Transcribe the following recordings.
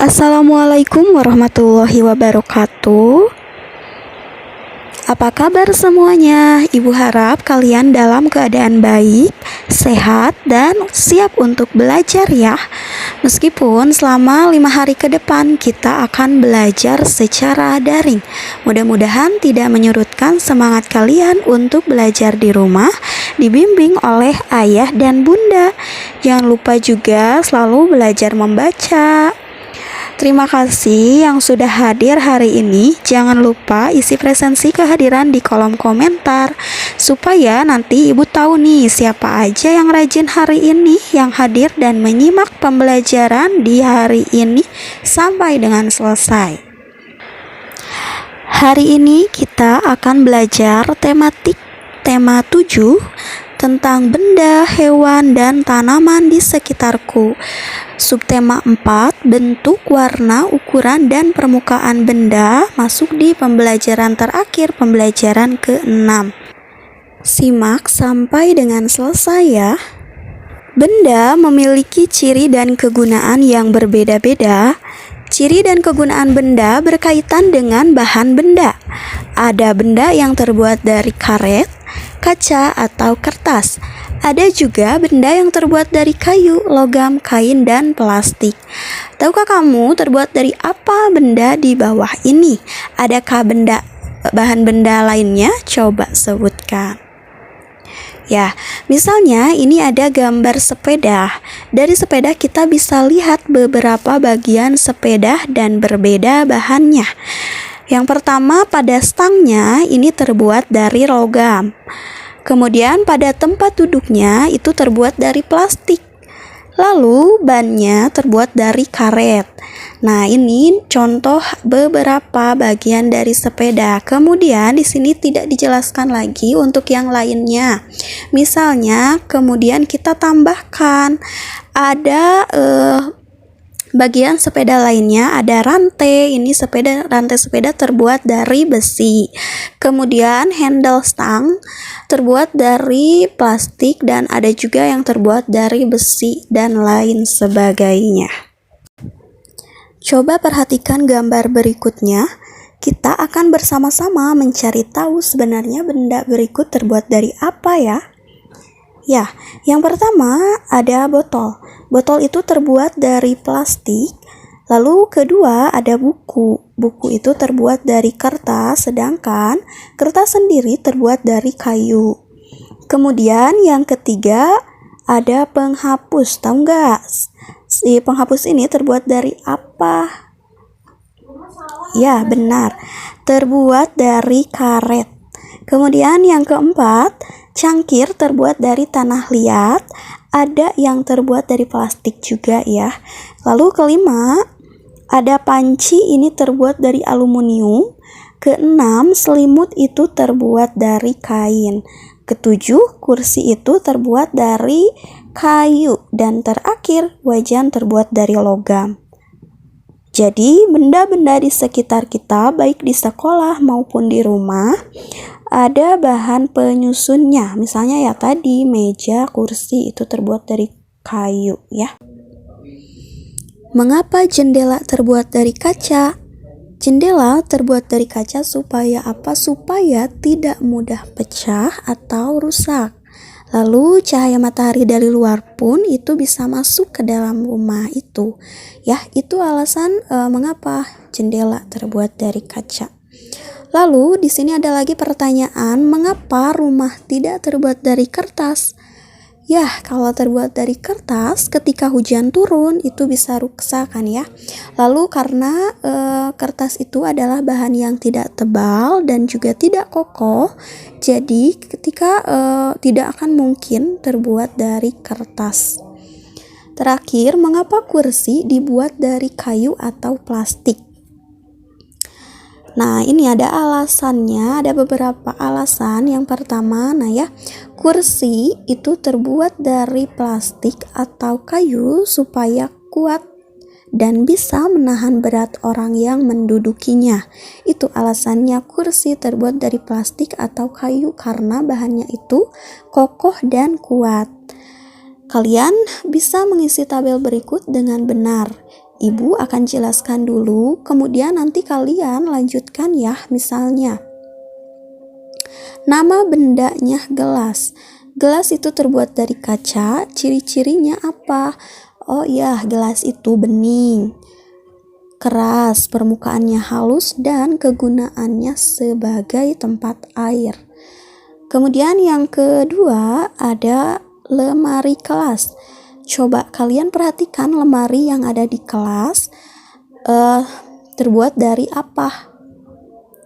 Assalamualaikum warahmatullahi wabarakatuh. Apa kabar semuanya? Ibu harap kalian dalam keadaan baik, sehat, dan siap untuk belajar ya. Meskipun selama 5 hari ke depan kita akan belajar secara daring. Mudah-mudahan tidak menyurutkan semangat kalian untuk belajar di rumah, dibimbing oleh ayah dan bunda. Jangan lupa juga selalu belajar membaca. Terima kasih yang sudah hadir hari ini. Jangan lupa isi presensi kehadiran di kolom komentar supaya nanti ibu tahu nih siapa aja yang rajin hari ini yang hadir dan menyimak pembelajaran di hari ini sampai dengan selesai. Hari ini kita akan belajar tema 7 tentang benda, hewan, dan tanaman di sekitarku. Subtema 4, bentuk, warna, ukuran, dan permukaan benda masuk di pembelajaran terakhir, pembelajaran ke-6. Simak sampai dengan selesai ya. Benda memiliki ciri dan kegunaan yang berbeda-beda. Ciri dan kegunaan benda berkaitan dengan bahan benda. Ada benda yang terbuat dari karet, kaca, atau kertas. Ada juga benda yang terbuat dari kayu, logam, kain, dan plastik. Tahukah kamu terbuat dari apa benda di bawah ini? Adakah bahan benda lainnya? Coba sebutkan. Ya, misalnya ini ada gambar sepeda. Dari sepeda kita bisa lihat beberapa bagian sepeda dan berbeda bahannya. Yang pertama, pada stangnya ini terbuat dari logam. Kemudian pada tempat duduknya itu terbuat dari plastik. Lalu bannya terbuat dari karet. Nah, ini contoh beberapa bagian dari sepeda. Kemudian di sini tidak dijelaskan lagi untuk yang lainnya. Misalnya, kemudian kita tambahkan ada bagian sepeda lainnya, ada rantai. Ini rantai sepeda terbuat dari besi. Kemudian handle stang terbuat dari plastik dan ada juga yang terbuat dari besi dan lain sebagainya. Coba perhatikan gambar berikutnya. Kita akan bersama-sama mencari tahu sebenarnya benda berikut terbuat dari apa ya. Ya, yang pertama ada botol. Botol itu terbuat dari plastik. Lalu kedua ada buku. Buku itu terbuat dari kertas, sedangkan kertas sendiri terbuat dari kayu. Kemudian yang ketiga ada penghapus. Tahu nggak? Si penghapus ini terbuat dari apa? Ya, benar. Terbuat dari karet. Kemudian yang keempat, cangkir terbuat dari tanah liat. Ada yang terbuat dari plastik juga ya. Lalu kelima, ada panci, ini terbuat dari aluminium. Keenam, selimut itu terbuat dari kain. Ketujuh, kursi itu terbuat dari kayu. Dan terakhir, wajan terbuat dari logam. Jadi, benda-benda di sekitar kita, baik di sekolah maupun di rumah, ada bahan penyusunnya. Misalnya ya tadi, meja, kursi itu terbuat dari kayu ya. Mengapa jendela terbuat dari kaca? Jendela terbuat dari kaca supaya apa? Supaya tidak mudah pecah atau rusak. Lalu cahaya matahari dari luar pun itu bisa masuk ke dalam rumah itu. Ya, itu alasan mengapa jendela terbuat dari kaca. Lalu di sini ada lagi pertanyaan, mengapa rumah tidak terbuat dari kertas? Ya, kalau terbuat dari kertas, ketika hujan turun itu bisa rusak kan ya. Lalu karena kertas itu adalah bahan yang tidak tebal dan juga tidak kokoh, jadi ketika tidak akan mungkin terbuat dari kertas. Terakhir, mengapa kursi dibuat dari kayu atau plastik? Nah, ini ada alasannya, ada beberapa alasan. Yang pertama, kursi itu terbuat dari plastik atau kayu supaya kuat dan bisa menahan berat orang yang mendudukinya. Itu alasannya kursi terbuat dari plastik atau kayu, karena bahannya itu kokoh dan kuat. Kalian bisa mengisi tabel berikut dengan benar. Ibu akan jelaskan dulu, kemudian nanti kalian lanjutkan ya. Misalnya, nama bendanya gelas. Gelas itu terbuat dari kaca, ciri-cirinya apa? Oh ya, gelas itu bening, keras, permukaannya halus, dan kegunaannya sebagai tempat air. Kemudian yang kedua ada lemari kelas. Coba kalian perhatikan lemari yang ada di kelas terbuat dari apa?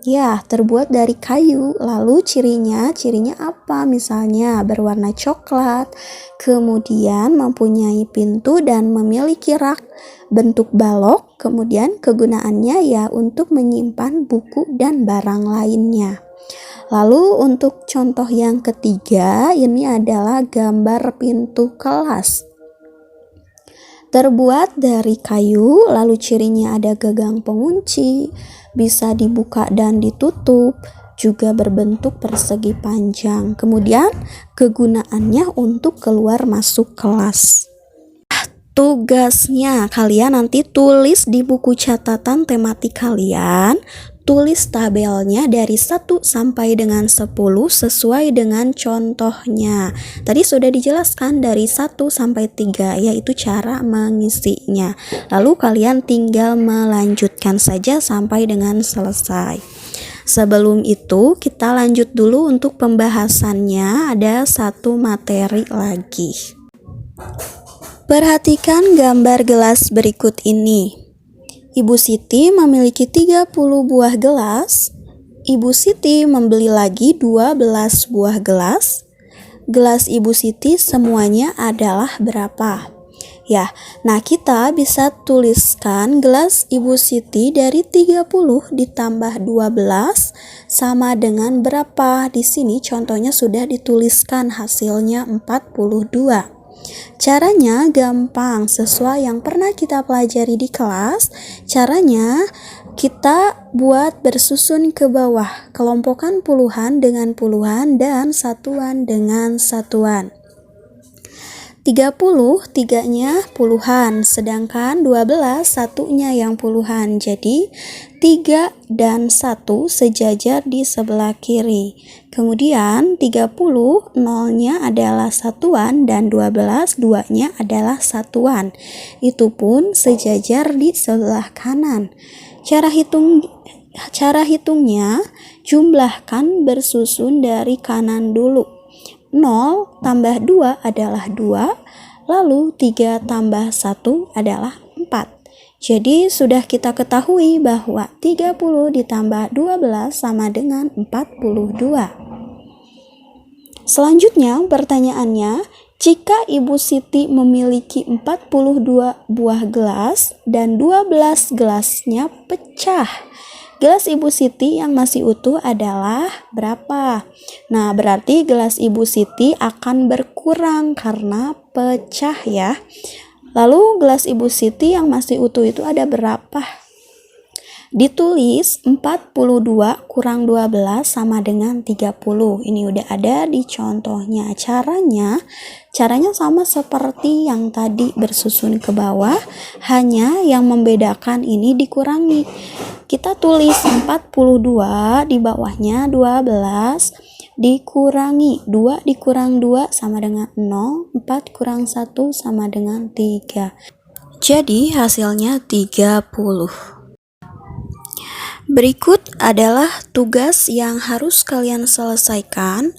Ya, terbuat dari kayu. Lalu cirinya apa? Misalnya berwarna coklat, kemudian mempunyai pintu dan memiliki rak bentuk balok. Kemudian kegunaannya ya untuk menyimpan buku dan barang lainnya. Lalu untuk contoh yang ketiga, ini adalah gambar pintu kelas. Terbuat dari kayu, lalu cirinya ada gagang pengunci, bisa dibuka dan ditutup, juga berbentuk persegi panjang. Kemudian kegunaannya untuk keluar masuk kelas. Tugasnya kalian nanti tulis di buku catatan tematik kalian, tulis tabelnya dari 1 sampai dengan 10 sesuai dengan contohnya. Tadi sudah dijelaskan dari 1 sampai 3, yaitu cara mengisinya. Lalu kalian tinggal melanjutkan saja sampai dengan selesai. Sebelum itu kita lanjut dulu untuk pembahasannya. Ada satu materi lagi. Perhatikan gambar gelas berikut ini. Ibu Siti memiliki 30 buah gelas. Ibu Siti membeli lagi 12 buah gelas. Gelas Ibu Siti semuanya adalah berapa? Ya, nah kita bisa tuliskan gelas Ibu Siti dari 30 ditambah 12 sama dengan berapa? Di sini contohnya sudah dituliskan, hasilnya 42. Caranya gampang, sesuai yang pernah kita pelajari di kelas. Caranya kita buat bersusun ke bawah, kelompokkan puluhan dengan puluhan dan satuan dengan satuan. 30 tiganya puluhan, sedangkan 12 satunya yang puluhan. Jadi 3 dan 1 sejajar di sebelah kiri. Kemudian 30 nolnya adalah satuan dan 12 duanya adalah satuan. Itu pun sejajar di sebelah kanan. Cara hitungnya jumlahkan bersusun dari kanan dulu. 0 tambah 2 adalah 2, lalu 3 tambah 1 adalah 4. Jadi sudah kita ketahui bahwa 30 ditambah 12 sama dengan 42. Selanjutnya pertanyaannya, jika Ibu Siti memiliki 42 buah gelas dan 12 gelasnya pecah, gelas Ibu Siti yang masih utuh adalah berapa? Nah, berarti gelas Ibu Siti akan berkurang karena pecah ya. Lalu gelas Ibu Siti yang masih utuh itu ada berapa? Ditulis 42 kurang 12 sama dengan 30. Ini udah ada di contohnya. Caranya sama seperti yang tadi bersusun ke bawah, hanya yang membedakan ini dikurangi. Kita tulis 42, di bawahnya 12 dikurangi 2 dikurang 2 sama dengan 0, 4 kurang 1 sama dengan 3. Jadi hasilnya 30. Berikut adalah tugas yang harus kalian selesaikan.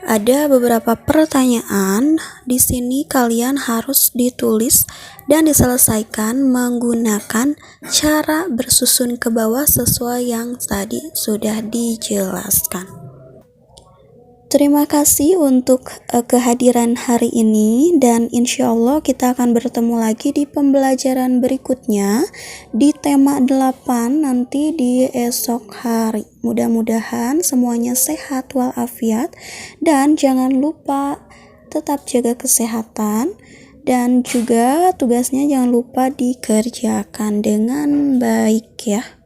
Ada beberapa pertanyaan. Di sini kalian harus ditulis dan diselesaikan menggunakan cara bersusun ke bawah sesuai yang tadi sudah dijelaskan. Terima kasih untuk kehadiran hari ini, dan insya Allah kita akan bertemu lagi di pembelajaran berikutnya di tema 8 nanti di esok hari. Mudah-mudahan semuanya sehat walafiat, dan jangan lupa tetap jaga kesehatan, dan juga tugasnya jangan lupa dikerjakan dengan baik ya.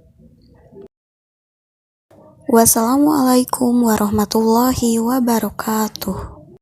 Wassalamualaikum warahmatullahi wabarakatuh.